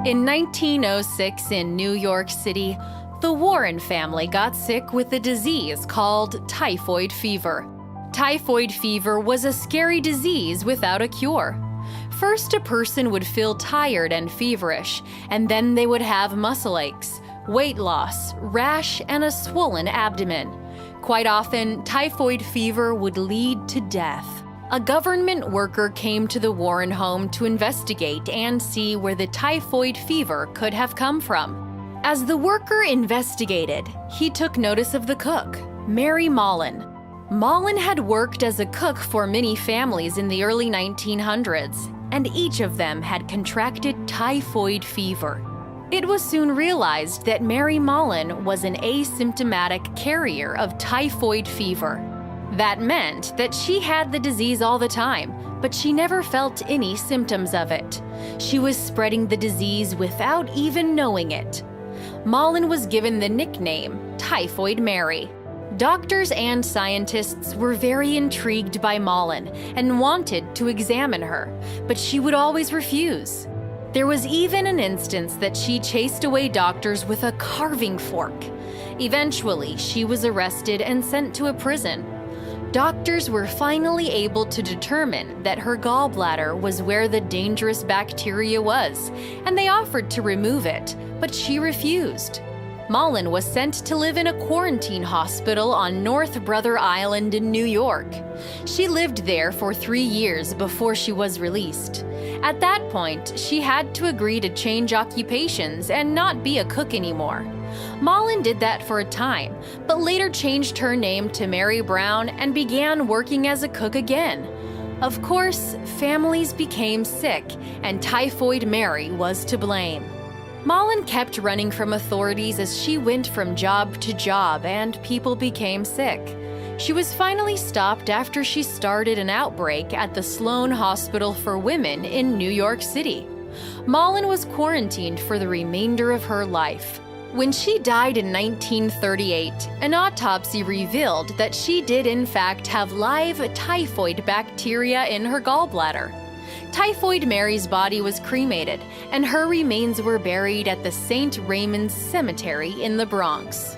In 1906 in New York City, the Warren family got sick with a disease called typhoid fever. Typhoid fever was a scary disease without a cure. First, a person would feel tired and feverish, and then they would have muscle aches, weight loss, rash, and a swollen abdomen. Quite often, typhoid fever would lead to death. A government worker came to the Warren home to investigate and see where the typhoid fever could have come from. As the worker investigated, he took notice of the cook, Mary Mallon. Mallon had worked as a cook for many families in the early 1900s, and each of them had contracted typhoid fever. It was soon realized that Mary Mallon was an asymptomatic carrier of typhoid fever. That meant that she had the disease all the time, but she never felt any symptoms of it. She was spreading the disease without even knowing it. Mallon was given the nickname Typhoid Mary. Doctors and scientists were very intrigued by Mallon and wanted to examine her, but she would always refuse. There was even an instance that she chased away doctors with a carving fork. Eventually, she was arrested and sent to a prison. Doctors were finally able to determine that her gallbladder was where the dangerous bacteria was, and they offered to remove it, but she refused. Mallon was sent to live in a quarantine hospital on North Brother Island in New York. She lived there for 3 years before she was released. At that point, she had to agree to change occupations and not be a cook anymore. Mallon did that for a time, but later changed her name to Mary Brown and began working as a cook again. Of course, families became sick, and Typhoid Mary was to blame. Mallon kept running from authorities as she went from job to job, and people became sick. She was finally stopped after she started an outbreak at the Sloan Hospital for Women in New York City. Mallon was quarantined for the remainder of her life. When she died in 1938, an autopsy revealed that she did in fact have live typhoid bacteria in her gallbladder. Typhoid Mary's body was cremated, and her remains were buried at the St. Raymond's Cemetery in the Bronx.